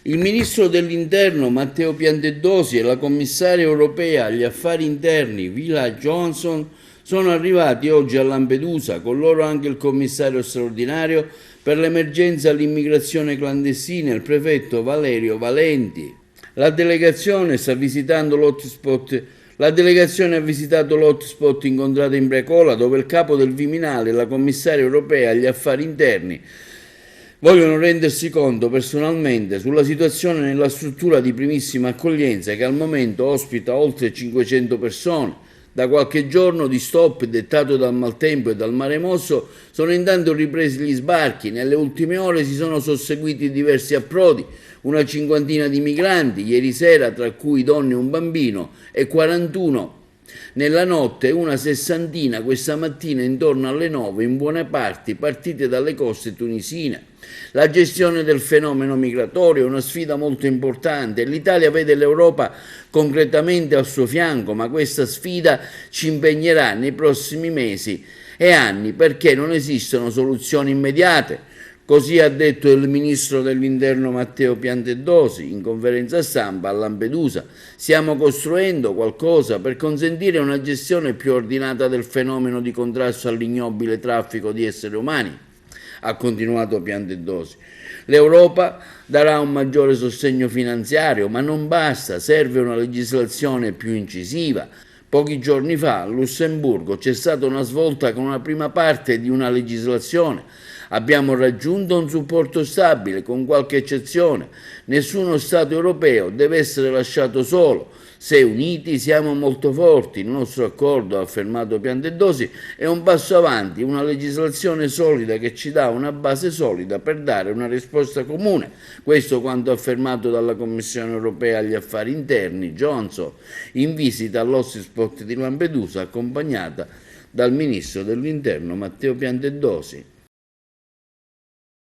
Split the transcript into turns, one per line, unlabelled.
Il ministro dell'Interno Matteo Piantedosi e la commissaria europea agli affari interni Vila Johansson sono arrivati oggi a Lampedusa, con loro anche il commissario straordinario per l'emergenza all'immigrazione clandestina, il prefetto Valerio Valenti. La delegazione ha visitato l'hotspot incontrato in Brecola, dove il capo del Viminale e la commissaria europea agli affari interni vogliono rendersi conto personalmente sulla situazione nella struttura di primissima accoglienza che al momento ospita oltre 500 persone. Da qualche giorno di stop dettato dal maltempo e dal mare mosso sono intanto ripresi gli sbarchi. Nelle ultime ore si sono susseguiti diversi approdi, una cinquantina di migranti ieri sera, tra cui donne e un bambino, e 41 nella notte, una sessantina questa mattina intorno alle 9, in buone parti partite dalle coste tunisine. La gestione del fenomeno migratorio è una sfida molto importante. L'Italia vede l'Europa concretamente al suo fianco, ma questa sfida ci impegnerà nei prossimi mesi e anni perché non esistono soluzioni immediate. Così ha detto il ministro dell'Interno Matteo Piantedosi in conferenza stampa a Lampedusa. Stiamo costruendo qualcosa per consentire una gestione più ordinata del fenomeno di contrasto all'ignobile traffico di esseri umani, ha continuato Piantedosi. L'Europa darà un maggiore sostegno finanziario, ma non basta, serve una legislazione più incisiva. Pochi giorni fa a Lussemburgo c'è stata una svolta con una prima parte di una legislazione. Abbiamo raggiunto un supporto stabile, con qualche eccezione. Nessuno Stato europeo deve essere lasciato solo. Se uniti siamo molto forti. Il nostro accordo, ha affermato Piantedosi, è un passo avanti, una legislazione solida che ci dà una base solida per dare una risposta comune. Questo quanto affermato dalla Commissione europea agli affari interni Johansson in visita all'hotspot di Lampedusa, accompagnata dal ministro dell'Interno Matteo Piantedosi.